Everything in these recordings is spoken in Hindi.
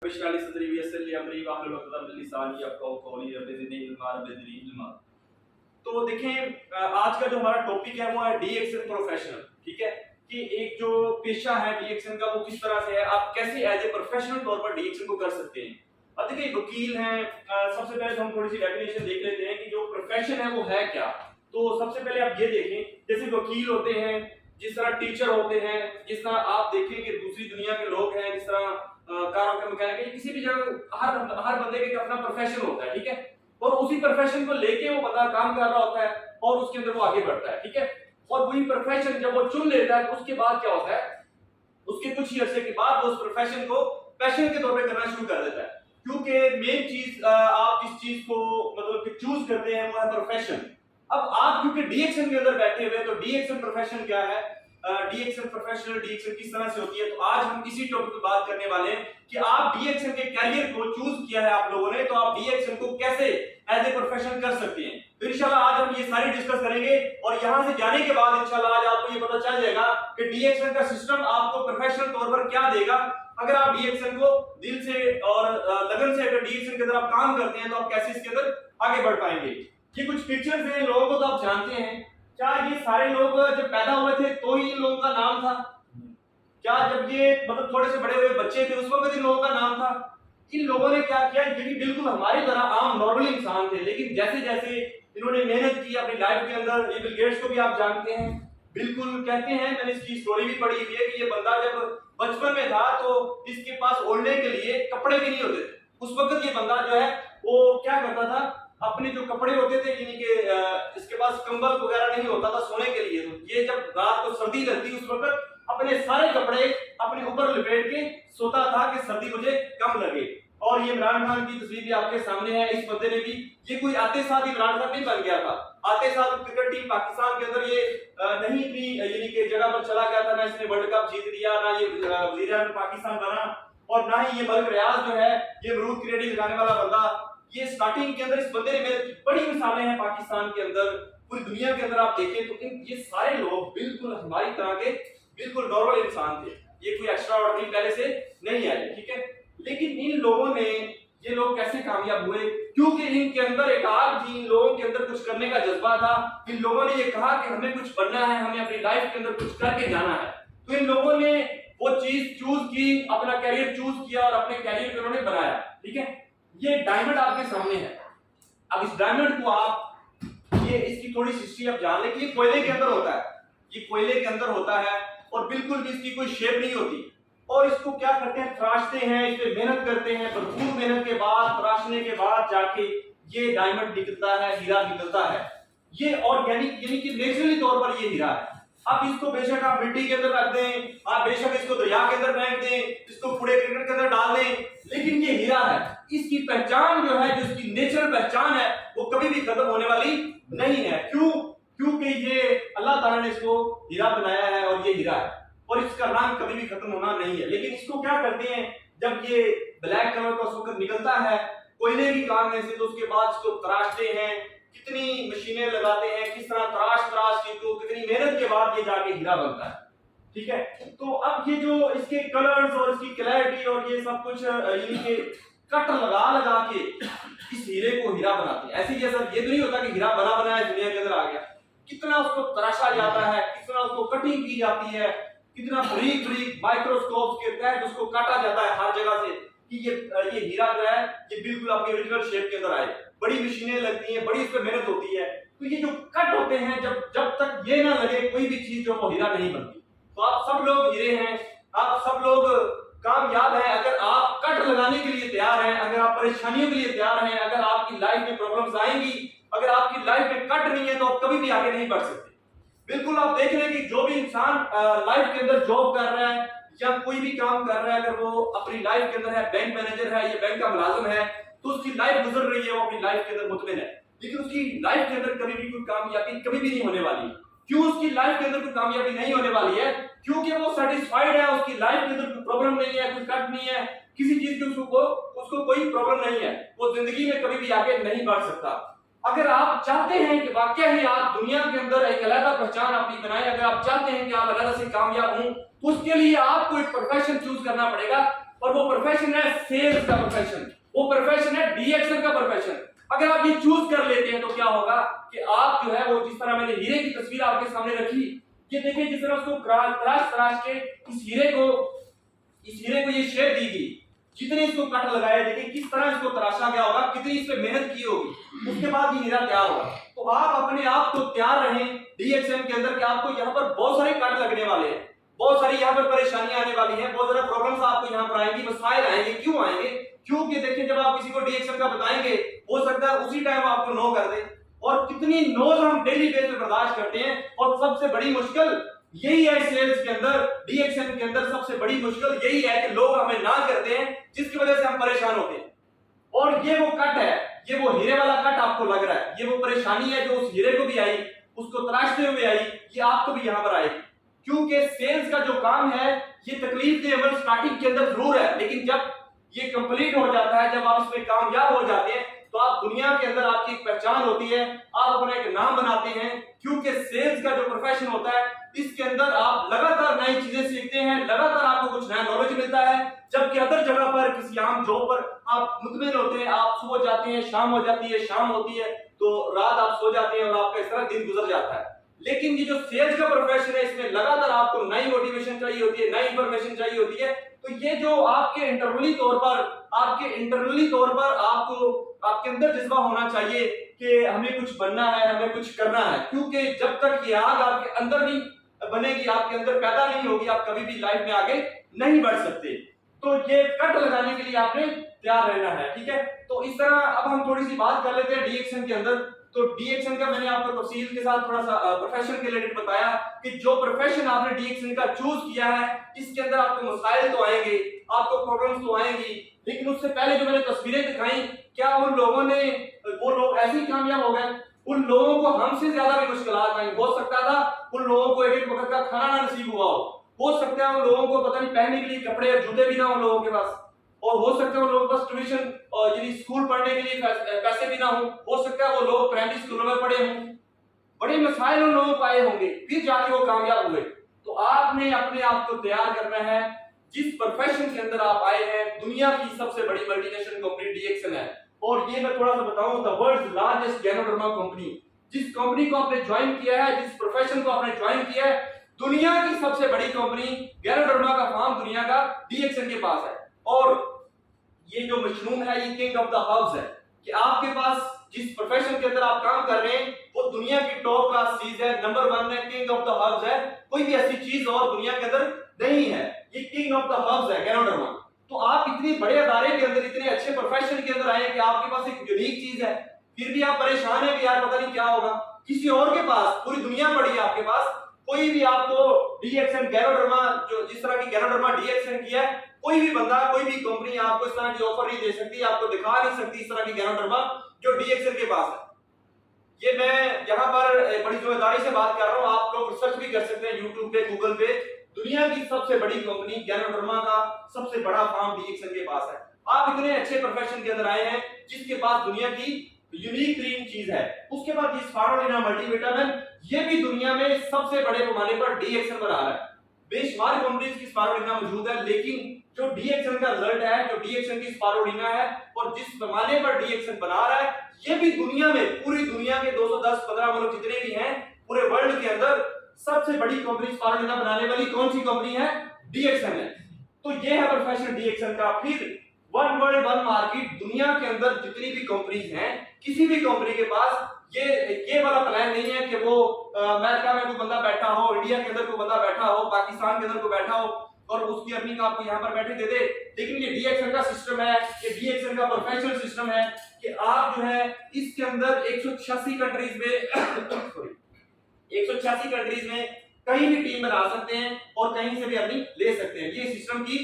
वशराली सदरी वयस्सिर अमरी वाहलुल उक़दतम मिन लिसानी यफ़क़हू क़ौली रब्बि ज़िदनी इल्मा। तो देखें आज का जो हमारा टॉपिक है वो है डीएक्सएन प्रोफेशनल। ठीक है कि एक जो पेशा है डीएक्सएन का वो किस तरह से है, आप कैसे एज ए प्रोफेशनल तौर पर डीएक्सएन को कर सकते हैं। अब देखिए वकील हैं, सबसे पहले हम थोड़ी सी डेफिनेशन देख लेते हैं कि जो प्रोफेशन है वो है क्या। तो सबसे पहले आप ये देखें, जैसे वकील होते हैं, जिस तरह टीचर होते हैं, जिस तरह आप देखें कि दूसरी दुनिया के लोग हैं, जिस तरह कारों के मैकेनिक, किसी भी जगह हर बंदे के अपना प्रोफेशन होता है। ठीक है, और उसी प्रोफेशन को लेके वो बंदा काम कर रहा होता है और उसके अंदर वो आगे बढ़ता है। ठीक है, और वही प्रोफेशन जब वो चुन लेता है तो उसके बाद क्या होता है, उसके कुछ ही अरसे के बाद वो उस प्रोफेशन को पैशन के तौर पे करना शुरू कर देता है। क्योंकि मेन चीज आप जिस चीज को मतलब कि चूज करते हैं वो है प्रोफेशन। अब आप क्योंकि डीएक्सएन के अंदर बैठे हुए हैं तो डीएक्सएन प्रोफेशन क्या है, डीएक्सएन प्रोफेशनल डीएक्सएन किस तरह से होती है, तो आज हम इसी टॉपिक पे बात करने वाले हैं कि आप डीएक्सएन के कैरियर को चूज किया है आप लोगों ने, तो आप डीएक्सएन को कैसे एज ए प्रोफेशन कर सकते हैं। तो इंशाल्लाह आज हम ये सारी डिस्कस करेंगे और यहां से जाने के बाद इंशाल्लाह आज आपको ये पता चल जाएगा कि डीएक्सएन का सिस्टम आपको प्रोफेशनल तौर पर क्या देगा। अगर आप डीएक्सएन को दिल से और लगन से अगर डीएक्सएन के अंदर आप काम करते हैं तो आप कैसे इसके अंदर आगे बढ़ पाएंगे। ये कुछ पिक्चर्स हैं लोगों को तो आप जानते हैं। क्या ये सारे लोग जब पैदा हुए थे तो ही इन लोगों का नाम था? क्या जब ये मतलब थोड़े से बड़े हुए बच्चे थे उस वक्त इन लोगों का नाम था? इन लोगों ने क्या किया, ये भी बिल्कुल हमारी तरह आम नॉर्मल इंसान थे, लेकिन जैसे जैसे इन्होंने मेहनत की अपनी लाइफ के अंदर, ये बिल गेट्स को भी आप जानते हैं, बिल्कुल कहते हैं, मैंने इसकी स्टोरी भी पढ़ी हुई है कि ये बंदा जब बचपन में था तो इसके पास ओढ़ने के लिए कपड़े भी नहीं होते थे। उस वक्त ये बंदा जो है वो क्या करता था, अपने जो कपड़े होते थे यानी कि इसके पास कंबल वगैरह नहीं होता था सोने के लिए, तो ये जब रात को सर्दी लगती उस वक्त अपने सारे कपड़े अपने ऊपर लपेट के सोता था कि सर्दी मुझे कम लगे। और ये इमरान खान की तस्वीर भी आपके सामने है। इस बंदे ने भी, ये कोई आते साथ इमरान खान नहीं बन गया था, आते साथ क्रिकेट टीम पाकिस्तान के अंदर ये नहीं इतनी यानी कि जगह पर चला गया था, ना इसने वर्ल्ड कप जीत लिया, ना ये वजीर पाकिस्तान बना, और ना ही ये मलिक रियाज जो है ये अमरूद की रेडी लगाने वाला बंदा, ये स्टार्टिंग के अंदर इस बंदे ने मेहनत की। बड़ी मिसालें हैं पाकिस्तान के अंदर, पूरी दुनिया के अंदर आप देखें तो ये सारे लोग बिल्कुल हमारी तरह के बिल्कुल नॉर्मल इंसान थे, ये कोई एक्स्ट्रा ऑर्डिनरी पहले से नहीं आए। ठीक है, लेकिन इन लोगों ने, ये लोग कैसे कामयाब हुए, क्योंकि इनके अंदर एक आग थी, इन लोगों के अंदर कुछ करने का जज्बा था। इन लोगों ने ये कहा कि हमें कुछ बनना है, हमें अपनी लाइफ के अंदर कुछ करके जाना है। तो इन लोगों ने वो चीज चूज की, अपना कैरियर चूज किया और अपने कैरियर को उन्होंने बनाया। ठीक है, ये डायमंड आपके सामने है। अब इस डायमंड को आप, ये इसकी थोड़ी सी हिस्ट्री आप जान लें कि ये कोयले के अंदर होता है, ये कोयले के अंदर होता है और बिल्कुल भी इसकी कोई शेप नहीं होती। और इसको क्या करते हैं, तराशते हैं, इस पे मेहनत करते हैं, भरपूर मेहनत के बाद, तराशने के बाद जाके ये डायमंड निकलता है, हीरा निकलता है। ये ऑर्गेनिक यानी कि नेचुरली तौर पर ये हीरा है। अब इसको बेशक आप मिट्टी के अंदर रख दें, आप बेशक इसको दरिया के अंदर फेंक दें, इसको कूड़े क्रिकेट के अंदर डाल दें, लेकिन ये हीरा है। इसकी पहचान जो है, जो इसकी नेचुरल पहचान है, वो कभी भी खत्म होने वाली नहीं है। क्यों? क्योंकि ये अल्लाह ताला ने इसको हीरा बनाया है और ये हीरा है और इसका रंग कभी भी खत्म होना नहीं है। लेकिन इसको क्या करते हैं, जब ये ब्लैक कलर का उस वक्त निकलता है कोयले की काम में से, तो उसके बाद इसको तराशते हैं, कितनी मशीनें लगाते हैं, किस तरह तराश के, तो कितनी मेहनत के बाद ये जाके हीरा बनता है। ठीक है, तो अब ये जो इसके कलर्स और इसकी क्लैरिटी और ये सब कुछ यानी कि कट लगा के इस हीरे को हीरा बनाते हैं। ऐसे जैसा ये तो नहीं होता कि हीरा बना बनाया दुनिया के अंदर आ गया, कितना उसको तराशा जाता है, कितना उसको कटिंग की जाती है, कितना बारीक बारीक माइक्रोस्कोप के तहत उसको काटा जाता है हर जगह से कि ये हीरा जो है ये बिल्कुल अपनी ओरिजिनल शेप के अंदर आए। बड़ी मशीनें लगती हैं, बड़ी इस पर मेहनत होती है। तो ये जो कट होते हैं, जब तक ये ना लगे कोई भी चीज जो वो हीरा नहीं बनती। तो आप सब लोग हीरे हैं, आप सब लोग कामयाब हैं अगर आप कट लगाने के लिए तैयार हैं, अगर आप परेशानियों के लिए तैयार हैं, अगर आपकी लाइफ में प्रॉब्लम्स आएंगी, अगर आपकी लाइफ में कट नहीं है तो आप कभी भी आगे नहीं बढ़ सकते। बिल्कुल आप देख रहे हैं कि जो भी इंसान लाइफ के अंदर जॉब कर रहा है या कोई भी काम कर रहा है, अगर वो अपनी लाइफ के अंदर है, बैंक मैनेजर है या बैंक का मुलाजिम है, तो उसकी लाइफ गुजर रही है, वो अपनी लाइफ के अंदर मुतमिन है, लेकिन उसकी लाइफ के अंदर कभी भी कोई कामयाबी कभी भी नहीं होने वाली। क्यों उसकी लाइफ के अंदर कोई कामयाबी नहीं होने वाली है? क्योंकि वो सेटिस्फाइड है, उसकी लाइफ के अंदर कोई प्रॉब्लम नहीं है, कोई कट नहीं है, किसी चीज की उसको कोई प्रॉब्लम नहीं है, वो जिंदगी में कभी भी आगे नहीं बढ़ सकता। अगर आप चाहते हैं कि वाकई ही आप दुनिया के अंदर एक अलग पहचान अपनी बनाएं, अगर आप चाहते हैं कि आप अलग से कामयाब हों, तो उसके लिए आपको एक प्रोफेशन चूज करना पड़ेगा और वो प्रोफेशन है सेल्स का प्रोफेशन, वो प्रोफेशन है डीएक्सएल का प्रोफेशन। अगर आप ये चूज कर लेते हैं तो क्या होगा कि आप जो है वो, जिस तरह मैंने हीरे की तस्वीर आपके सामने रखी, ये देखिए जिस तरह उसको तराश के इस हीरे को ये शेप दी गई, जितने इसको कट लगाए, देखिए किस तरह इसको तराशा गया होगा, कितनी इस पे मेहनत की होगी, उसके बाद ये हीरा तैयार होगा। तो आप अपने आप को तैयार रहें डीएक्सएम के अंदर कि आपको यहाँ पर बहुत सारे कट लगने वाले हैं, बहुत सारी यहाँ पर परेशानियां आने वाली हैं, बहुत सारे प्रॉब्लम्स आपको यहाँ पर आएंगी, मसाइल आएंगे। क्यों आएंगे? क्योंकि देखिए जब आप किसी को डीएक्सएम का बताएंगे, हो सकता है उसी टाइम आपको नो कर दे, और कितनी नोज हम डेली बेस पे बर्दाश्त करते हैं। और सबसे बड़ी मुश्किल यही है सेल्स के अंदर, डीएक्सएम के अंदर सबसे बड़ी मुश्किल यही है कि लोग हमें ना करते हैं, जिसकी वजह से हम परेशान होते हैं। और ये वो कट है, ये वो हीरे वाला कट आपको लग रहा है, ये वो परेशानी है जो उस हीरे को भी आई, उसको तराशते हुए आई, ये आपको भी यहां पर आएगी। क्योंकि सेल्स का जो काम है ये तकलीफ दे अमल स्टार्टिंग के अंदर जरूर है, लेकिन जब ये कंप्लीट हो जाता है, जब आप इसमें कामयाब हो जाते हैं, तो आप दुनिया के अंदर आपकी एक पहचान होती है, आप अपना एक नाम बनाते हैं। क्योंकि सेल्स का जो प्रोफेशन होता है इसके अंदर आप लगातार नई चीजें सीखते हैं, लगातार आपको कुछ नया नॉलेज मिलता है। जबकि अदर जगह पर किसी आम जॉब पर आप मुतमिन होते हैं, आप सुबह जाते हैं, शाम हो जाती है, शाम होती है तो रात आप सो जाते हैं और आपका इस तरह दिन गुजर जाता है। लेकिन ये जो सेल्स का प्रोफेशन है इसमें लगातार आपको नई मोटिवेशन चाहिए होती है, नई इंफॉर्मेशन चाहिए होती है। तो ये जो आपके इंटरनली तौर पर आपको आपके अंदर जज्बा होना चाहिए कि हमें कुछ बनना है, हमें कुछ करना है। क्योंकि जब तक ये आग आपके अंदर नहीं बनेगी, आपके अंदर पैदा नहीं होगी, आप कभी भी लाइफ में आगे नहीं बढ़ सकते। तो ये कट लगाने के लिए आपने तैयार रहना है, ठीक है। तो इस तरह अब हम थोड़ी सी बात कर लेते हैं डीएक्सएन के अंदर। तो डीएक्सएन का मैंने आपको तफसील के साथ थोड़ा सा प्रोफेशन के रिलेटेड बताया कि जो प्रोफेशन आपने डीएक्सएन का चूज किया है इसके अंदर आपको मसाइल तो आएंगे, आपको प्रॉब्लम्स तो आएंगी, लेकिन उससे पहले जो मैंने तस्वीरें दिखाई, क्या उन लोगों ने, वो लोग ऐसे ही कामयाब हो गए? उन लोगों को हमसे ज्यादा भी मुश्किलात आई। हो सकता था उन लोगों को एक वक्त का खाना ना नसीब हुआ हो सकता है उन लोगों को पता नहीं पहनने के लिए कपड़े और जूते भी ना उन लोगों के पास, और हो सकता है उन लोगों के पास ट्यूशन और यानी स्कूल पढ़ने के लिए पैसे भी ना हो सकता है वो लोग प्राइमरी स्कूलों में पढ़े हों, बड़े मसाइल उन लोगों को आए होंगे, फिर जाके वो कामयाब हुए। तो आपने अपने आप को तैयार करना है। जिस प्रोफेशन के अंदर आप आए हैं, दुनिया की सबसे बड़ी मल्टीनेशनल कंपनी डीएक्सएल है, और ये मैं थोड़ा सा बताऊं, the world's largest ganoderma company. जिस कंपनी को आपने ज्वाइन किया है, जिस प्रोफेशन को आपने ज्वाइन किया है, दुनिया की सबसे बड़ी कंपनी गैनोडर्मा का फार्म दुनिया का डीएक्सएल के पास है। और ये जो मशरूम है ये किंग ऑफ द हर्ब्स है, कि आपके पास जिस प्रोफेशन के अंदर आप काम कर रहे हैं वो दुनिया की टॉप क्लास चीज है, नंबर 1 है, किंग ऑफ द हर्ब्स है। कोई भी ऐसी चीज और दुनिया के अंदर नहीं है, ये किंग ऑफ द हर्ब्स है गैनोडर्मा। तो आप इतने बड़े अदारे के अंदर, इतने अच्छे प्रोफेशन के अंदर आए कि आपके पास एक यूनिक चीज है, फिर भी आप परेशान है कि यार पता नहीं क्या होगा। किसी और के पास पूरी दुनिया पड़ी है, आपके पास कोई भी आपको डीएक्सएन गैनोडर्मा, जो जिस तरह की गैनोडर्मा डीएक्सएन किया है, कोई भी बंदा, कोई भी कंपनी आपको इस तरह की ऑफर नहीं दे सकती, आपको दिखा नहीं सकती इस तरह की गैनोडर्मा जो डीएक्सएल के पास है। ये मैं यहाँ पर बड़ी जिम्मेदारी से बात कर रहा हूँ, आप लोग रिसर्च भी कर सकते हैं यूट्यूब पे, गूगल पे। दुनिया की सबसे बड़ी कंपनी गैनोडर्मा का सबसे बड़ा फार्म डीएक्सएल के पास है। आप इतने अच्छे प्रोफेशन के अंदर आए हैं जिसके पास दुनिया की यूनिक ग्रीन चीज है। उसके बाद ये स्पारुलिना मल्टीविटामिन, ये भी दुनिया में सबसे बड़े पैमाने पर डीएक्सएल बना रहा है। बेशुमार कंपनीज की स्पारुलिना मौजूद है, लेकिन जो डीएक्सएल का रिजल्ट है, जो डीएक्सएल की स्पारुलिना है और जिस पैमाने पर डीएक्सएल बना रहा है, ये भी दुनिया में, पूरी दुनिया के 210-15 मुल्क जितने भी हैं पूरे वर्ल्ड के अंदर सबसे बड़ी कंपनी स्पारुलिना बनाने वाली कौन सी कंपनी है? डीएक्सएल है। तो ये है प्रोफेशन डीएक्सएल का। फिर वन वर्ल्ड वन मार्केट, दुनिया के अंदर जितनी भी कंपनीज हैं, किसी भी कंपनी के पास ये वाला प्लान नहीं है कि वो अमेरिका में कोई बंदा बैठा हो, इंडिया के अंदर कोई बंदा बैठा हो, पाकिस्तान के अंदर कोई बैठा हो और उसकी अर्निंग आपको यहाँ पर बैठे दे दे। लेकिन ये डीएक्सएल का सिस्टम है, ये डीएक्सएल का प्रोफेशनल सिस्टम है कि आप जो है इसके अंदर 186 कंट्रीज में 186 कंट्रीज में कहीं भी टीम बना सकते हैं और कहीं से भी अर्निंग ले सकते हैं। ये सिस्टम की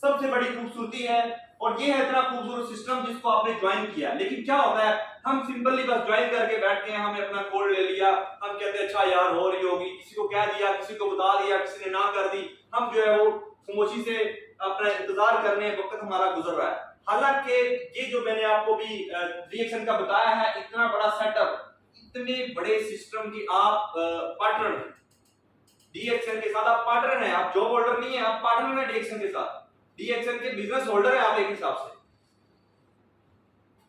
सबसे बड़ी खूबसूरती है और ये है इतना खूबसूरत सिस्टम जिसको आपने ज्वाइन किया। लेकिन क्या होता है, हम सिंपली बस ज्वाइन करके बैठ गए, हमने अपना कोड ले लिया, हम कहते हैं अच्छा यार हो रही होगी, किसी को कह दिया, किसी को बता दिया, किसी ने ना कर दी, हम जो है वो खामोशी से अपना इंतजार करने वक्त हमारा गुजर रहा है। हालांकि ये जो मैंने आपको भी रिएक्शन का बताया है, इतना बड़ा सेटअप, इतने बड़े सिस्टम की आप पार्टनर डीएक्सएल के साथ, आप पार्टनर हैं, आप जॉब होल्डर नहीं है, आप पार्टनर हैं डीएक्सएल के साथ। DXN के बिजनेस होल्डर है आप एक हिसाब से।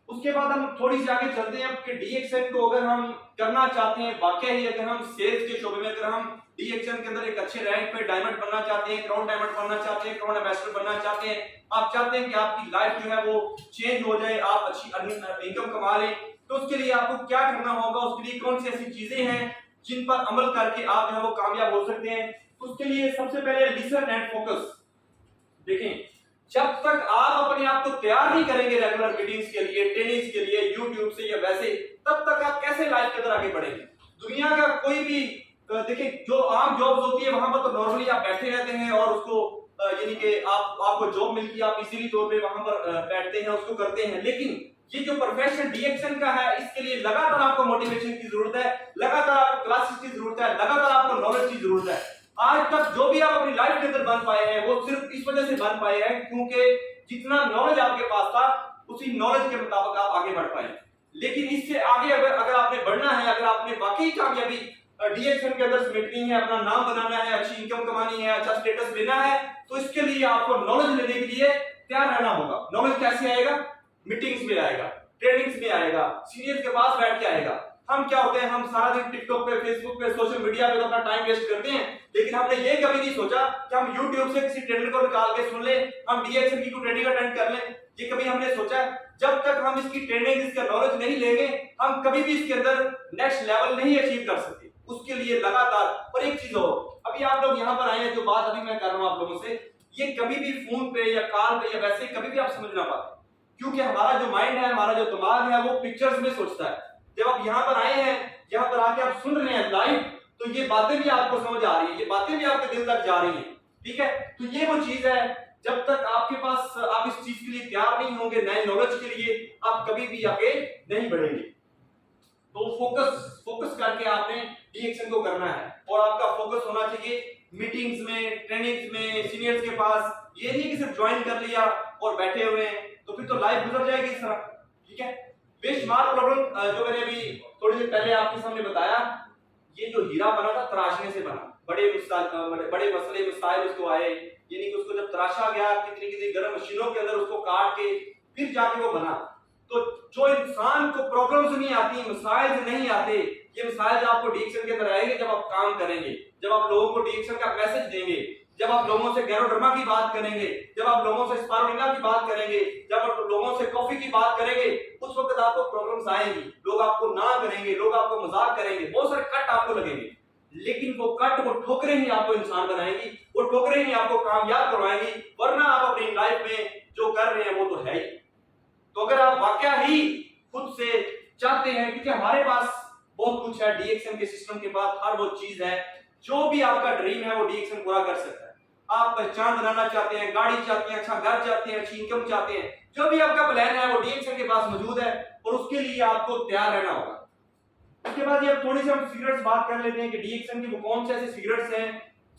उसके बाद हम थोड़ी सी आगे चलते हैं कि DXN को अगर हम करना चाहते हैं वाकई ही, अगर हम सेल्स के शोबे में, अगर हम DXN के अंदर एक अच्छे रैंक पे डायमंड बनना चाहते हैं, क्राउन डायमंड बनना चाहते हैं, क्राउन एम्बेसडर बनना चाहते हैं, आप चाहते हैं कि आपकी लाइफ जो है वो चेंज हो जाए, आप अच्छी इनकम कमा लें, तो उसके लिए आपको क्या करना होगा, उसके लिए कौन सी ऐसी चीजें हैं जिन पर अमल करके आप जो है वो कामयाब हो सकते हैं। उसके लिए सबसे पहले लिसन एंड फोकस। देखें, जब तक आप अपने आप को तैयार नहीं करेंगे रेगुलर मीटिंग्स के लिए, ट्रेनिंग्स के लिए, यूट्यूब से या वैसे, तब तक आप कैसे लाइफ के अंदर आगे बढ़ेंगे। दुनिया का कोई भी देखिए, जो आम जॉब्स होती है वहां पर तो नॉर्मली आप बैठे रहते हैं और उसको यानी कि आपको जॉब मिलती है, आप इजीली तौर पे वहां पर बैठते हैं, उसको करते हैं। लेकिन ये जो प्रोफेशन DXN का है, इसके लिए लगातार आपको मोटिवेशन की जरूरत है, लगातार आपको क्लासेस की जरूरत है, लगातार आपको नॉलेज की जरूरत है। आज तक जो भी आप अपनी लाइफ के अंदर बन पाए हैं वो सिर्फ इस वजह से बन पाए हैं क्योंकि जितना नॉलेज आपके पास था उसी नॉलेज के मुताबिक आप आगे बढ़ पाए। लेकिन इससे आगे अगर आपने बढ़ना है, अगर आपने वाकई कामयाबी DXN के अंदर समेटनी है, अपना नाम बनाना है, अच्छी इनकम कमानी है, अच्छा स्टेटस लेना है, तो इसके लिए आपको नॉलेज लेने के लिए तैयार रहना होगा। नॉलेज कैसे आएगा? मीटिंग्स में आएगा, ट्रेनिंग्स में आएगा, सीनियर्स के पास बैठ के आएगा। हम क्या होते हैं, हम सारा दिन टिकटॉक पे, फेसबुक पे, सोशल मीडिया पे तो अपना टाइम वेस्ट करते हैं, लेकिन हमने ये कभी नहीं सोचा कि हम YouTube से किसी ट्रेनर को निकाल के सुन लें, हम DXN की कोई ट्रेनिंग अटेंड कर लें। ये कभी हमने सोचा? जब तक हम इसकी ट्रेनिंग, इसका नॉलेज नहीं लेंगे, हम कभी भी इसके अंदर नेक्स्ट लेवल नहीं अचीव कर सकते। उसके लिए लगातार, और एक चीज और, अभी आप लोग यहाँ पर आए हैं, जो बात अभी मैं कर रहा हूँ आप लोगों से, ये कभी भी फोन पे या कॉल पे या वैसे कभी भी आप समझ ना पाते, क्योंकि हमारा जो माइंड है, हमारा जो दिमाग है, वो पिक्चर्स में सोचता है। जब आप यहाँ पर आए हैं, यहाँ पर आके आप सुन रहे हैं लाइव, तो ये बातें भी आपको समझ आ रही है, ये बातें भी आपके दिल तक जा रही हैं, ठीक है। तो ये वो चीज है, जब तक आपके पास आप इस चीज के लिए तैयार नहीं होंगे, नए नॉलेज के लिए, आप कभी भी आगे नहीं बढ़ेंगे। तो फोकस करके आपने DXN को करना है, और आपका फोकस होना चाहिए मीटिंग्स में, ट्रेनिंग्स में, सीनियर्स के पास। ये नहीं कि सिर्फ ज्वाइन कर लिया और बैठे हुए हैं, तो फिर तो लाइफ गुजर जाएगी इस तरह, ठीक है। बेशुमार प्रॉब्लम जो मैंने अभी थोड़ी देर पहले आपके सामने बताया, ये जो हीरा बना था तराशने से बना। बड़े मसले मसाइल उसको आए, यानी कि उसको जब तराशा गया, कितनी कितनी गर्म मशीनों के अंदर उसको काट के फिर जाके वो बना। तो जो इंसान को प्रॉब्लम्स नहीं आती, मसाइल नहीं आते, ये मसाइल आपको DXN के अंदर आएंगे जब आप काम करेंगे, जब आप लोगों को DXN का मैसेज देंगे, जब आप लोगों से गैरोडर्मा की बात करेंगे, जब आप लोगों से स्पारुलिना की बात करेंगे, जब आप लोगों से कॉफी की बात करेंगे, उस वक्त आपको प्रॉब्लम्स आएंगी, लोग आपको ना करेंगे, लोग आपको मजाक करेंगे, बहुत सारे कट आपको लगेंगे, लेकिन वो कट, वो ठोकरें ही आपको इंसान बनाएंगी, वो ठोकरें ही आपको कामयाब करवाएंगी, वरना आप अपनी लाइफ में जो कर रहे हैं वो तो है ही। तो अगर आप वाकया ही खुद से चाहते हैं, क्योंकि हमारे पास बहुत कुछ है, DXN के सिस्टम के पास हर वो चीज है, जो भी आपका ड्रीम है वो DXN पूरा कर सकता है। आप पहचान बनाना चाहते हैं, गाड़ी चाहते हैं, अच्छा घर चाहते हैं, अच्छी इनकम चाहते हैं, जो भी आपका प्लान है वो DXN के पास मौजूद है, और उसके लिए आपको तैयार रहना होगा। उसके बाद ये थोड़ी सी हम सीक्रेट्स बात कर लेते हैं कि DXN के वो कौन से ऐसे सीक्रेट्स हैं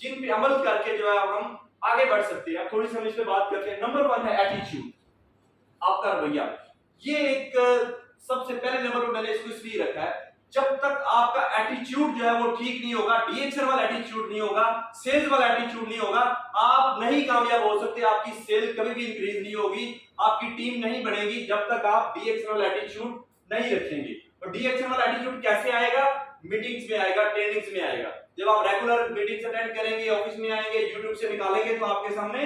जिन पे अमल करके जो है हम आगे बढ़ सकते हैं। थोड़ी सी हम इस पे बात करते हैं। नंबर 1 है एटीट्यूड, आपका रवैया। ये एक सबसे पहले नंबर पर मैंने इसको इसलिए रखा है, जब तक आपका एटीट्यूड जो है वो ठीक नहीं होगा, DXN वाला एटीट्यूड नहीं होगा, सेल्स वाला एटीट्यूड नहीं होगा, आप नहीं कामयाब हो सकते, आपकी सेल कभी भी इंक्रीज नहीं होगी, आपकी टीम नहीं बढ़ेगी जब तक आप DXN वाला एटीट्यूड नहीं रखेंगे। और DXN वाला एटीट्यूड कैसे आएगा? मीटिंग्स में आएगा, ट्रेनिंग्स में आएगा। जब आप रेगुलर मीटिंग्स अटेंड करेंगे, ऑफिस में आएंगे, यूट्यूब से निकालेंगे, तो आपके सामने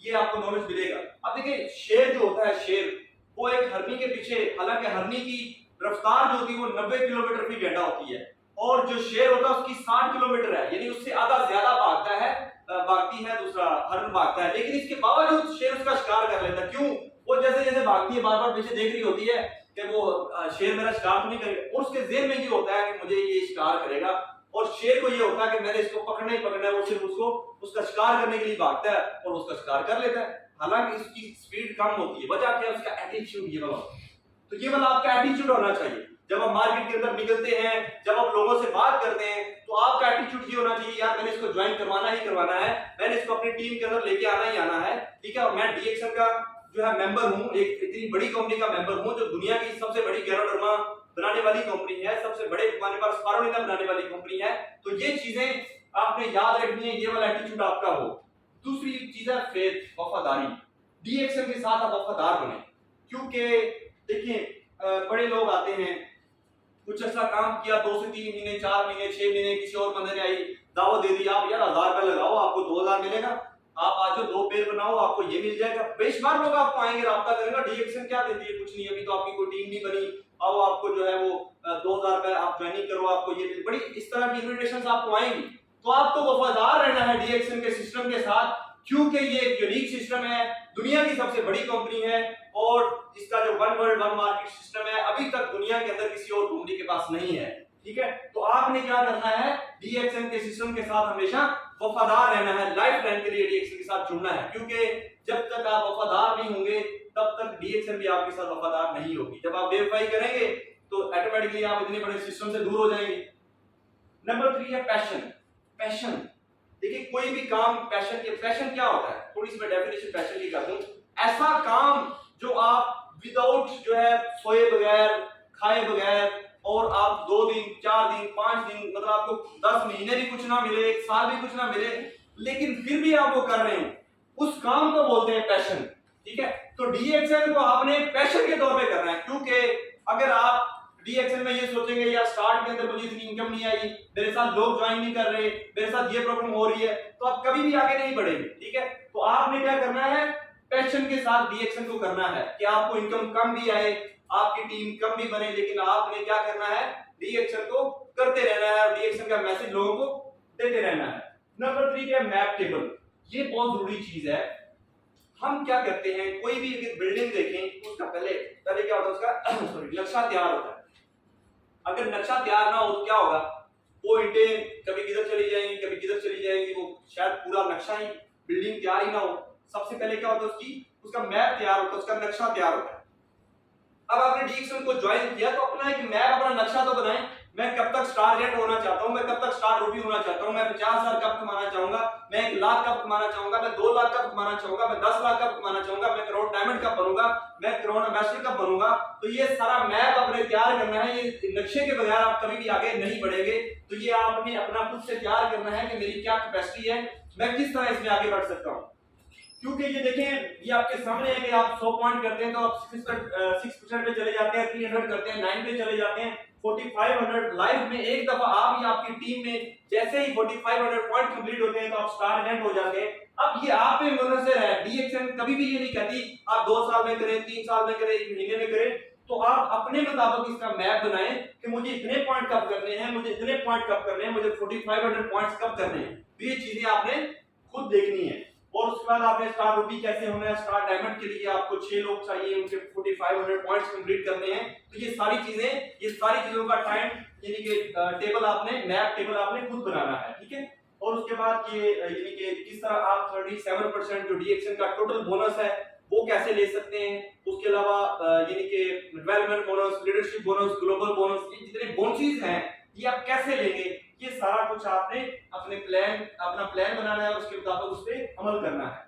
ये आपको नॉलेज मिलेगा। अब देखिए, शेर जो होता है, शेर वो एक हरनी के पीछे, हालांकि हरनी की रफ्तार जो होती है वो 90 किलोमीटर फी घंटा होती है, और जो शेर होता है उसकी 60 किलोमीटर है, यानी उससे आधा ज्यादा भागती है दूसरा हरण भागता है, लेकिन इसके बावजूद शेर उसका शिकार कर लेता है। क्यों? वो जैसे जैसे भागती है, बार बार पीछे देख रही होती है कि वो शेर मेरा शिकार तो नहीं करेगा, और उसके जेहन में ये होता है कि मुझे ये शिकार करेगा, और शेर को ये होता है कि मैंने इसको पकड़ना ही पकड़ना है। वो सिर्फ उसको उसका शिकार करने के लिए भागता है और उसका शिकार कर लेता है, हालांकि इसकी स्पीड कम होती है। वजह क्या है? उसका एटीट्यूड ये वाला। तो ये वाला आपका एटीट्यूड होना चाहिए। जब आप मार्केट के अंदर निकलते हैं, जब आप लोगों से बात करते हैं, तो आपका एटीट्यूड ये होना चाहिए, यार मैंने इसको ज्वाइन करवाना ही करवाना है, मैंने इसको अपनी टीम के अंदर लेके आना ही आना है, ठीक है। और मैं DXN का जो है मेंबर हूं, एक इतनी बड़ी कंपनी का मेंबर हूं, जो दुनिया की सबसे बड़ी गैरोडर्मा बनाने वाली कंपनी है, सबसे बड़े पैमाने पर स्पारुलिना बनाने वाली कंपनी है। तो ये चीजें आपने याद रखनी है, ये वाला एटीट्यूड आपका हो। दूसरी चीज है फेथ, वफादारी। डीएक्सएन के साथ आप वफादार बने, क्योंकि देखिए बड़े लोग आते हैं, कुछ ऐसा काम किया 2 से 3 महीने, 4 महीने, 6 महीने, किसी और बंदे ने आई दावत दे दी, आप यार 1000 रुपए लगाओ आपको 2000 मिलेगा, आप आज जो 2 पेड़ बनाओ आपको ये मिल जाएगा। बेशुमार लोग आपको आएंगे, राब्ता करेंगे। डीएक्सएन क्या देती है? कुछ नहीं, अभी तो आपकी कोई टीम नहीं बनी, अब आपको जो है वो 2000 रुपए आप ज्वाइनिंग करो, आपको ये बड़ी इस तरह की इन्विटेशंस आपको आएंगी। तो आपको वफादार रहना है डीएक्सएन के सिस्टम के साथ, क्योंकि ये एक यूनिक सिस्टम है, दुनिया की सबसे बड़ी कंपनी है और इसका जो one world one market system है अभी तक दुनिया के अंदर किसी और कंपनी के पास नहीं है। ठीक है, तो आपने क्या करना है? डीएक्सएन के सिस्टम के साथ हमेशा वफादार रहना है, लाइफ टाइम के लिए डीएक्सएन के साथ जुड़ना है, क्योंकि जब तक आप वफादार नहीं होंगे तब तक डीएक्सएन भी आपके साथ वफादार नहीं होगी। जब आप बेवफाई करेंगे तो ऑटोमेटिकली आप इतने बड़े सिस्टम से दूर हो जाएंगे। नंबर 3 है पैशन। पैशन, देखिए कोई भी काम पैशन क्या होता है? थोड़ी सी मैं डेफिनेशन पैशन की कर दूं। ऐसा काम जो आप विदाउट जो है सोए बगैर, खाए बगैर, और आप 2 दिन, 4 दिन, 5 दिन, मतलब आपको 10 महीने भी कुछ ना मिले, 1 साल भी कुछ ना मिले, लेकिन फिर भी आप वो कर रहे हो, उस काम को बोलते हैं पैशन। ठीक है, तो डीएक्सएल को आपने पैशन के तौर पे करना है, क्योंकि अगर आप डीएक्सएल में ये सोचेंगे यार स्टार्ट के अंदर मुझे इतनी इनकम नहीं आई, मेरे साथ लोग ज्वाइन नहीं कर रहे, मेरे साथ ये प्रॉब्लम हो रही है, तो आप कभी भी आगे नहीं बढ़ेंगे। ठीक है, तो आपने क्या करना है? पैशन के साथ डीएक्सएल को करना है कि आपको इनकम कम भी आए, आपकी टीम कम भी बने, लेकिन आपने क्या करना है? डीएक्सएल को करते रहना है और डीएक्सएल का मैसेज लोगों को देते रहना है। नंबर 3 है मैप टेबल। ये बहुत जरूरी चीज है। हम क्या करते हैं, कोई भी अगर बिल्डिंग देखें उसका पहले क्या होता है? उसका सॉरी नक्शा तैयार होता है। अगर नक्शा तैयार ना हो तो क्या होगा? वो ईंटें कभी किधर चली जाएंगी, कभी किधर चली जाएंगी, वो शायद पूरा नक्शा ही, बिल्डिंग तैयार ही ना हो। सबसे पहले क्या होता है? उसका मैप तैयार होता है, उसका नक्शा तैयार होता है। अब आपने डीएक्सएल को ज्वाइन किया तो अपना एक मैप, अपना नक्शा तो बनाएं। मैं कब तक स्टार रेट होना चाहता हूं, मैं कब तक स्टार रूपी होना चाहता हूं, मैं 50,000 कब कमाना चाहूंगा, मैं 1 लाख कब कमाना चाहूंगा, मैं 2 लाख कब कमाना चाहूंगा, मैं 10 लाख कब कमाना चाहूंगा, मैं करोड़ डायमंड कब बनूंगा, मैं करोड़ एम्बेसडर कब बनूंगा। तो ये सारा मैप आपने तैयार करना है। ये नक्शे के बगैर आप कभी भी आगे नहीं बढ़ेंगे। तो ये आपने अपना खुद से तैयार करना है कि मेरी क्या कैपेसिटी है, मैं किस तरह इसमें आगे बढ़ सकता हूं। क्योंकि ये देखें, ये आपके सामने है कि आप 100 पॉइंट करते हैं तो आप 6% पे चले जाते हैं, 300 करते हैं 9 पे चले जाते हैं, 4500 लाइफ में एक दफा आप या आपकी टीम में जैसे ही 4500 पॉइंट कंप्लीट होते हैं तो आप स्टार इवेंट हो जाते हैं। अब ये आप पे मुनहसर है। डीएक्सएल कभी भी ये नहीं कहती आप 2 साल में करें, 3 साल में करें, 1 महीने में करें। तो आप अपने मुताबिक इसका मैप बनाएं कि मुझे इतने पॉइंट कब करने हैं, मुझे इतने पॉइंट कब करने हैं, मुझे 4500 पॉइंट्स कब करने हैं। तो ये चीजें आपने खुद देखनी है। और उसके बाद आपने स्टार रूपी कैसे होना है, स्टार डायमंड के लिए आपको 6 लोग चाहिए, उनके 4500 पॉइंट्स कंप्लीट करने हैं। तो ये सारी चीजों का टाइम यानी कि टेबल आपने, मैप टेबल आपने खुद बनाना है। ठीक है, और उसके बाद ये यानी कि किस तरह आप 37% जो डीएक्सएल का टोटल बोनस है वो कैसे ले सकते हैं। उसके अलावा यानी कि development bonus, leadership bonus, global bonus, ये जितने बोनसेस हैं ये आप कैसे लेंगे, ये सारा कुछ आपने अपना प्लान बनाना है और उसके मुताबिक उस पे अमल करना है।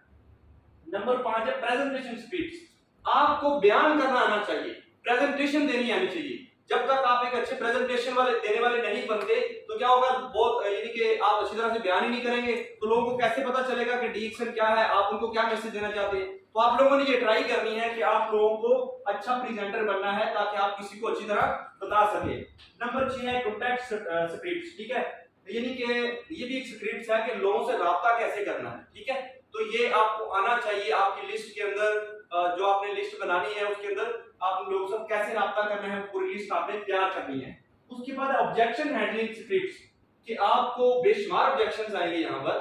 नंबर 5 है प्रेजेंटेशन स्पीड्स। आपको बयान करना आना चाहिए, प्रेजेंटेशन देनी आनी चाहिए। जब तक आप एक अच्छे प्रेजेंटेशन देने वाले नहीं बनते तो क्या होगा, बहुत यानी कि आप अच्छी तरह से बयान ही नहीं करेंगे तो लोगों को कैसे पता चलेगा कि डीएक्सएल क्या है, आप उनको क्या मैसेज देना चाहते हैं। तो आप लोगों ने ये ट्राई करनी है कि आप लोगों को अच्छा प्रेजेंटर बनना है ताकि आप किसी को अच्छी तरह बता सके। नंबर 6 है कॉन्टैक्ट स्क्रिप्ट्स। ठीक है, यानी कि ये भी एक स्क्रिप्ट है कि लोगों से राब्ता कैसे करना है। ठीक है, तो ये आपको आना चाहिए। आपकी लिस्ट के अंदर जो आपने लिस्ट बनानी है उसके अंदर आप लोगों से कैसे राब्ता करना है पूरी लिस्ट आपने तैयार करनी है। उसके बाद ऑब्जेक्शन हैंडलिंग स्क्रिप्ट्स कि आपको बेशुमार ऑब्जेक्शंस आएंगे, यहाँ पर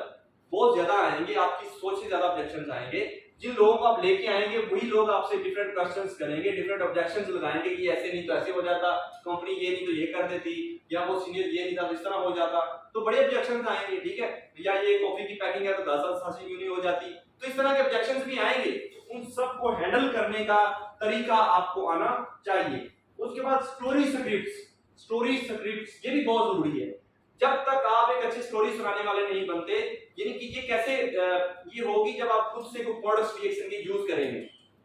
बहुत ज्यादा आएंगे, आपकी सोच से ज्यादा ऑब्जेक्शंस आएंगे। जिन लोगों को आप लेके आएंगे वही लोग आपसे डिफरेंट क्वेश्चंस करेंगे, डिफरेंट ऑब्जेक्शंस लगाएंगे कि ऐसे नहीं तो ऐसे हो जाता, कंपनी ये नहीं तो ये कर देती, या वो सीनियर ये नहीं था तो इस तरह हो जाता। तो बड़े ऑब्जेक्शंस आएंगे। ठीक है, या ये कॉफी की पैकिंग है तो 10 साल से यूं हो जाती। तो इस तरह के ऑब्जेक्शंस भी आएंगे। उन सब को हैंडल करने का तरीका आपको आना चाहिए। उसके बाद स्टोरी स्क्रिप्ट्स ये भी बहुत जरूरी है। जब तक आप एक अच्छी स्टोरी सुनाने वाले नहीं बनते, यानी कि ये कैसे ये होगी जब आप खुद से कोई प्रोडक्ट डीएक्सएल की यूज करेंगे,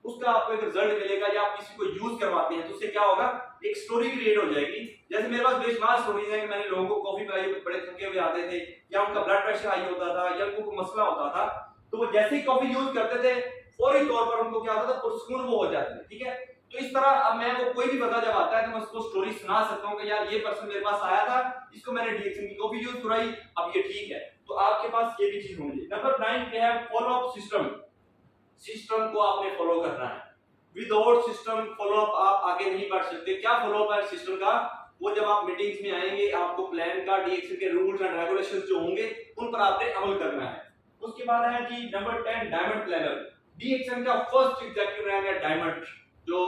उसका आपको एक रिजल्ट मिलेगा, या आप किसी को यूज करवाते हैं तो उससे क्या होगा, एक स्टोरी क्रिएट हो जाएगी। जैसे मेरे पास बेशुमार स्टोरीज हैं कि मैंने लोगों को कॉफी पिलाई, बड़े थके हुए आते थे, या उनका ब्लड प्रेशर हाई होता था, या उनको कोई मसला होता था, तो वो जैसे ही कॉफी यूज करते थे फौरी तौर पर उनको क्या होता था, पुरस्कून वो हो जाते थे, ठीक है। तो इस तरह अब मैं वो कोई भी बंदा जब आता है तो मैं उसको स्टोरी सुना सकता हूँ कि यार ये पर्सन मेरे पास आया था, इसको मैंने डीएक्शन की कॉपी यूज कराई, अब ये ठीक है। तो आपके पास ये भी चीज होनी चाहिए। नंबर 9 पे है फॉलो अप सिस्टम। सिस्टम को आपने फॉलो करना है। विदाउट सिस्टम फॉलो अप आप आगे नहीं बढ़ सकते। क्या फॉलो अप है सिस्टम का? वो जब आप मीटिंग्स में आएंगे, आपको प्लान का, डीएक्शन के रूल्स एंड रेगुलेशंस जो होंगे उन पर आपने अमल करना है। उसके बाद है जी नंबर 10 डायमंड प्लानर। डीएक्शन का फर्स्ट एग्जीक्यूटिव रैंक है डायमंड, जो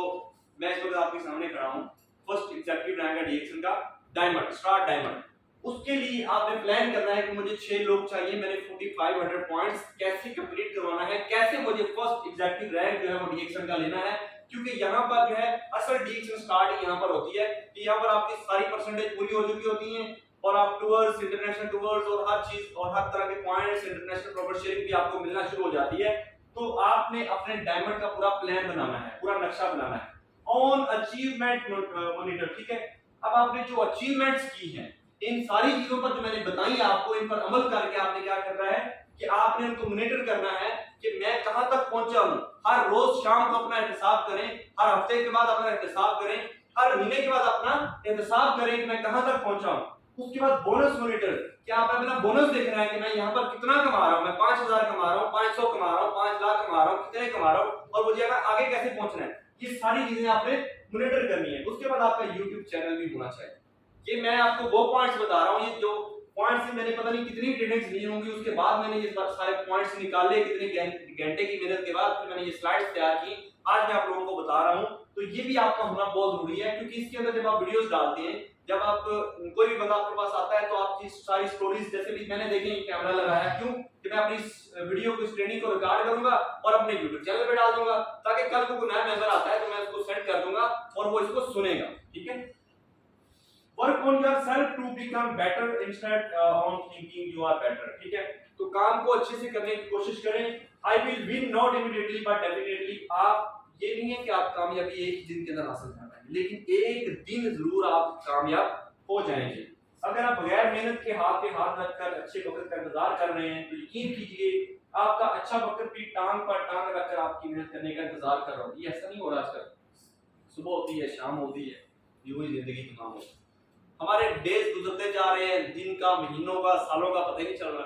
मैं इस वक्त आपके सामने खड़ा हूं। फर्स्ट एग्जीक्यूटिव रैंक है डीएक्शन का डायमंड, स्टार डायमंड। उसके लिए आपने प्लान करना है कि मुझे 6 लोग चाहिए, मैंने 4500 पॉइंट्स कैसे कंप्लीट करवाना है, कैसे मुझे फर्स्ट एग्जीक्यूटिव रैंक जो है वो डीएक्शन का लेना है। क्योंकि यहाँ पर जो है असल डीएक्शन स्टार्ट यहाँ पर होती है कि यहाँ पर आपकी सारी परसेंटेज पूरी हो चुकी होती है और आप टूर्स, इंटरनेशनल टूर्स और हर चीज और हर तरह के पॉइंट्स, इंटरनेशनल प्रॉफिट शेयरिंग भी आपको मिलना शुरू हो जाती है। तो आपने अपने डायमंड का पूरा प्लान बनाना है, पूरा नक्शा बनाना है। ऑन अचीवमेंट मॉनिटर, ठीक है। अब आपने जो अचीवमेंट्स की हैं, इन सारी चीजों पर जो मैंने बताई आपको, इन पर अमल करके आपने क्या करना है कि आपने उनको मॉनिटर करना है कि मैं कहां तक पहुंचा हूं। हर रोज शाम को अपना एहतसाब करें, हर हफ्ते के बाद अपना एहतसाब करें, हर महीने के बाद अपना एहतसाब करें कि मैं कहां तक पहुंचा हूं। उसके बाद बोनस मॉनिटर, क्या आपने अपना बोनस देखना है कि मैं यहाँ पर कितना कमा रहा हूँ, मैं 5000 कमा रहा हूँ, 500 कमा रहा हूँ, 5 लाख कमा रहा हूँ, कितने कमा रहा हूँ और मुझे आगे कैसे पहुंचना है। ये सारी चीजें आपने मॉनिटर करनी है। उसके बाद आपका यूट्यूब चैनल भी होना चाहिए। ये मैं आपको वो पॉइंट्स बता रहा हूँ, ये जो पॉइंट्स से मैंने पता नहीं कितनी ट्रेनिंग्स ली होंगी, उसके बाद मैंने ये सारे पॉइंट्स निकाले, कितने घंटे की मेहनत के बाद फिर मैंने ये स्लाइड्स तैयार की, आज मैं आप लोगों को बता रहा हूँ। तो ये भी आपका होना बहुत जरूरी है, क्योंकि इसके अंदर जब आप वीडियोस डालते हैं, जब आप कोई भी बंदा आपके पास आता है तो आपकी सारी स्टोरीज, जैसे भी मैंने देखी कैमरा लगाया क्यों कि मैं अपनी इस वीडियो को, इस ट्रेनिंग को रिकॉर्ड करूंगा और अपने यूट्यूब चैनल पे डाल दूंगा, ताकि कल को कोई नया मेंबर आता है तो मैं उसको सेंड कर दूंगा और वो इसको सुनेगा, ठीक है। Work on yourself to become better instead on thinking you are better, ठीक है। तो काम को अच्छे से करने की कोशिश करें। I will win not immediately but definitely. आप, ये नहीं है कि आप कामयाबी एक ही दिन के अंदर हासिल कर पाएंगे, लेकिन एक दिन जरूर आप कामयाब हो जाएंगे। अगर आप बगैर मेहनत के हाथ पे हाथ रखकर अच्छे वक्त का इंतजार कर रहे हैं तो यकीन कीजिए आपका अच्छा वक्त भी टांग पर टांग रखकर आपकी मेहनत करने का इंतजार कर रहा है। ये ऐसा नहीं हो रहा आजकल, सुबह होती है, शाम होती है, यूं ही जिंदगी खत्म हो, हमारे डेज गुजरते जा रहे हैं, दिन का, महीनों का, सालों का पता ही नहीं चल रहा,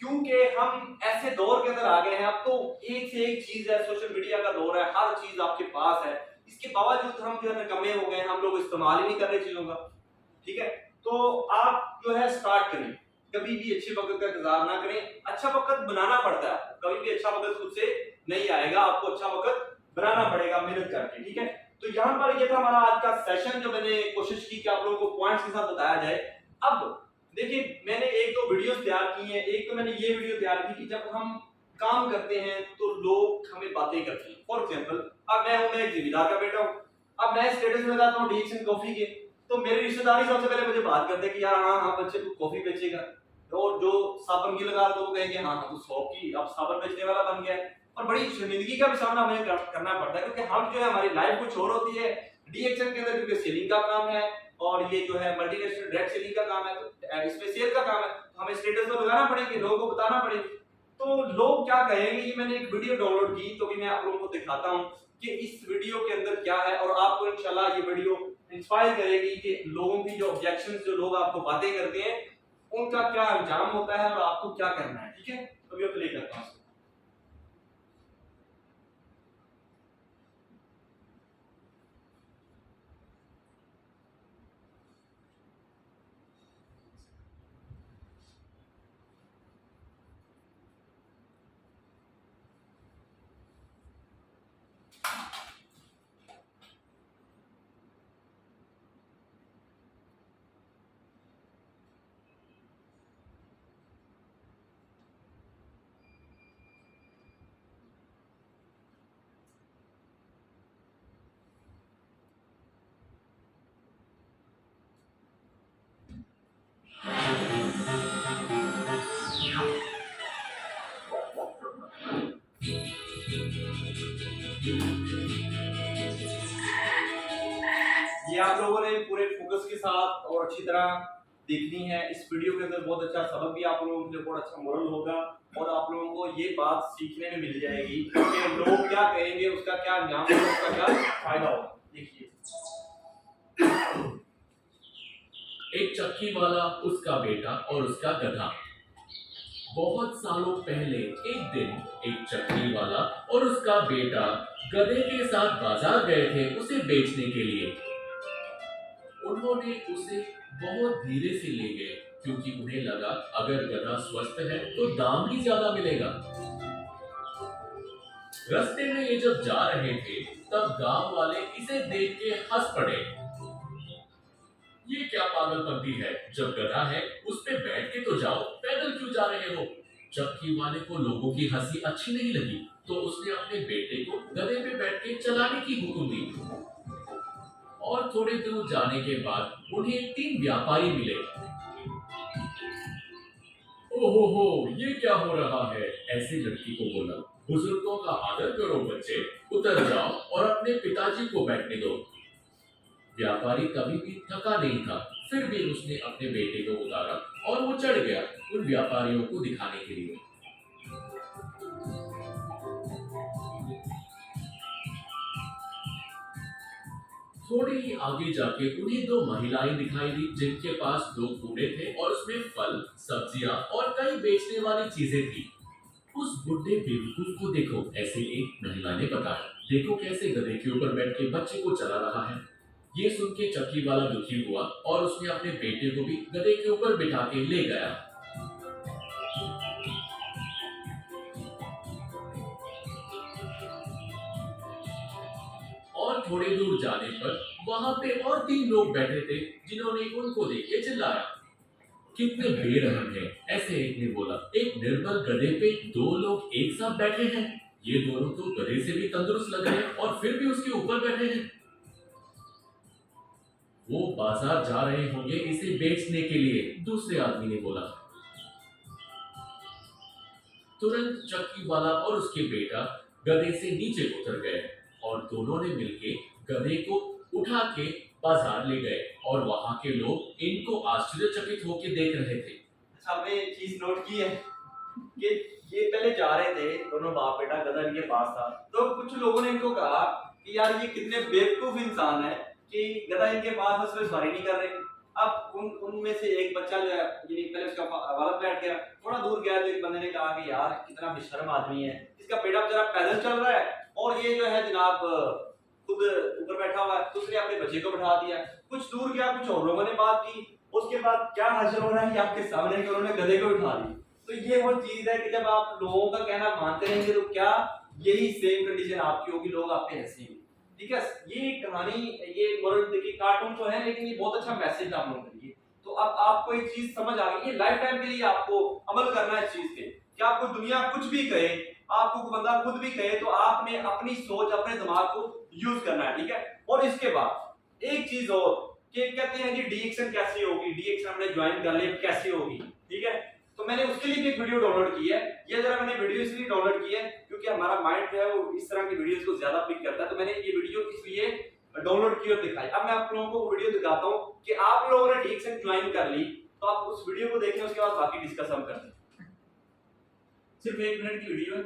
क्योंकि हम ऐसे दौर के अंदर आ गए हैं। अब तो एक से एक चीज है, सोशल मीडिया का दौर है, हर चीज आपके पास है, इसके बावजूद हम जो है निकम्मे हो गए हैं, हम लोग इस्तेमाल ही नहीं कर रहे चीजों का, ठीक है। तो आप जो है स्टार्ट करें, कभी भी अच्छे वक्त का इंतजार ना करें। अच्छा वक्त बनाना पड़ता है, कभी भी अच्छा वक्त खुद से नहीं आएगा, आपको अच्छा वक्त बनाना पड़ेगा मेहनत करके, ठीक है। तो यहाँ पर ये था हमारा आज का सेशन, जो मैंने कोशिश की कि आप लोगों को पॉइंट्स के साथ बताया जाए। अब देखिए, मैंने एक दो वीडियोस तैयार की हैं। एक तो मैंने ये वीडियो तैयार की कि जब हम काम करते हैं तो लोग हमें बातें करते हैं। फॉर एग्जांपल, अब मैं हूं, मैं एक जिम्मेदार का बेटा हूं, अब मैं स्टेटस लगाता हूं डीएक्शन कॉफी के, तो मेरे रिश्तेदार सबसे पहले मुझे बात करते हैं कि यार हाँ हाँ बच्चे तू कॉफी बेचेगा, और जो साबुन की लगा तो वो कहेंगे हाँ हाँ तू शॉप की अब साबुन बेचने वाला बन गया है। और बड़ी शर्मिंदगी का भी सामना हमें करना पड़ता है, क्योंकि हम जो है, हमारी लाइफ कुछ और होती है डीएक्शन के अंदर, क्योंकि सेलिंग का काम है और ये जो है मल्टीनेशनल डायरेक्ट सेलिंग का काम है, तो इसमें सेल का काम है, तो हमें स्टेटस तो लगाना पड़ेगा, लोगों को बताना पड़ेगा। तो लोग क्या कहेंगे, ये मैंने एक वीडियो डाउनलोड की, तो भी मैं आप लोगों को दिखाता हूं कि इस वीडियो के अंदर क्या है, और आपको इंशाल्लाह ये वीडियो इंस्पायर करेगी कि लोगों की जो ऑब्जेक्शंस, जो लोग आपको बातें करते हैं, उनका क्या अंजाम होता है और आपको क्या करना है, ठीक है। तो मैं प्ले करता हूं। ये आप लोगों ने पूरे फोकस के साथ और अच्छी तरह देखनी है। इस वीडियो के अंदर बहुत अच्छा सबक भी आप लोगों के लिए बहुत अच्छा मोरल होगा। और आप लोगों को ये बात सीखने में मिल जाएगी कि लोग क्या कहेंगे, उसका क्या अंजाम होगा, उसका क्या फायदा होगा। देखिए, एक चक्की वाला, उसका बेटा और उसका गधा। बहुत सालों पहले एक दिन एक चक्की वाला और उसका बेटा गधे के साथ बाजार गए थे उसे बेचने के लिए। उन्होंने उसे बहुत धीरे से ले गए क्योंकि उन्हें लगा अगर गधा स्वस्थ है तो दाम भी ज्यादा मिलेगा। रास्ते में ये जब जा रहे थे तब गांव वाले इसे देख के हंस पड़े। ये क्या पागलपंती है, जब गधा है उस पे बैठ के तो जाओ, पैदल क्यों जा रहे हो। चक्की वाले को लोगों की हंसी अच्छी नहीं लगी तो उसने अपने बेटे को गधे पे बैठ के चलाने की हुक्म दी। और थोड़े दूर जाने के बाद उन्हें 3 व्यापारी मिले। ओहो हो, ये क्या हो रहा है, ऐसी लड़की को बोला। बुजुर्गों का आदर करो बच्चे, उतर जाओ और अपने पिताजी को बैठने दो। व्यापारी कभी भी थका नहीं था, फिर भी उसने अपने बेटे को उतारा और वो चढ़ गया उन व्यापारियों को दिखाने के लिए। थोड़े ही आगे जाके उन्हें 2 महिलाएं दिखाई दी जिनके पास 2 कूड़े थे और उसमें फल, सब्जियां और कई बेचने वाली चीजें थी। उस बुढ़े बेवकूफ को देखो, ऐसे एक महिला ने बताया। देखो कैसे गधे के ऊपर बैठ के बच्चे को चला रहा है। ये सुन के चक्की वाला दुखी हुआ और उसने अपने बेटे को भी गधे के ऊपर बिठा के ले गया। और थोड़े दूर जाने पर वहां पे और 3 लोग बैठे थे जिन्होंने उनको देख के चिल्लाया, कितने बेरहम हैं, ऐसे एक ने बोला। एक निर्बल गधे पे 2 लोग एक साथ बैठे हैं, ये दोनों तो गधे से भी तंदुरुस्त लग रहे हैं और फिर भी उसके ऊपर बैठे हैं। वो बाजार जा रहे होंगे इसे बेचने के लिए, दूसरे आदमी ने बोला। तुरंत चक्की वाला और उसके बेटा गधे से नीचे उतर गए और दोनों ने मिलके गधे को उठा के बाजार ले गए और वहां के लोग इनको आश्चर्यचकित होकर देख रहे थे। अच्छा, आपने एक चीज नोट की है कि ये पहले जा रहे थे दोनों बाप बेटा, गधा इनके पास था, तो कुछ लोगों ने इनको कहा कि यार ये कितने बेवकूफ इंसान है कि गधा इनके पास है, उसमें सवारी नहीं कर रहे। अब उनमें से एक बच्चा जो है, यानी पहले उसका वालद बैठ गया, थोड़ा दूर गया तो एक बंदे ने कहा कि यार कितना बेशर्म आदमी है, इसका बेटा बेचारा पैदल चल रहा है और ये जो है जनाब खुद ऊपर बैठा हुआ है। तो उसने अपने बच्चे को बैठा दिया। कुछ दूर गया, कुछ और लोगों ने बात की, उसके बाद क्या हासिल हो रहा है कि आपके सामने कि उन्होंने गधे को उठा दी। तो ये वो चीज है कि जब आप लोगों का कहना मानते रहेंगे तो क्या यही सेम कंडीशन आपकी होगी, लोग आप पे हंसेंगे। ठीक है, ये कहानी, ये मोरल देखिए कार्टून तो है लेकिन ये बहुत अच्छा मैसेज आप लोगों के लिए। तो अब आपको एक चीज समझ आ गई, ये लाइफ टाइम के लिए आपको अमल करना है इस चीज पे कि आपको दुनिया कुछ भी कहे, आपको बंदा खुद भी कहे, तो आपने अपनी सोच, अपने दिमाग को यूज करना है। ठीक है, और इसके बाद एक चीज और कि कहते हैं कि डी एक्शन कैसी होगी, डी एक्शन हमने ज्वाइन कर लिया कैसी होगी। ठीक है, तो मैंने उसके लिए भी एक वीडियो डाउनलोड की है। ये जरा मैंने वीडियो इसलिए डाउनलोड की है क्योंकि हमारा माइंड जो है वो इस तरह की वीडियोस को ज्यादा पिक करता है, तो मैंने ये वीडियो इसलिए डाउनलोड की और दिखाई। अब मैं आप लोगों को वीडियो दिखाता हूं कि आप लोगों ने डी एक्शन ज्वाइन कर ली, तो आप उस वीडियो को देखें, उसके बाद बाकी डिस्कस हम करते हैं। सिर्फ 1 मिनट की वीडियो है।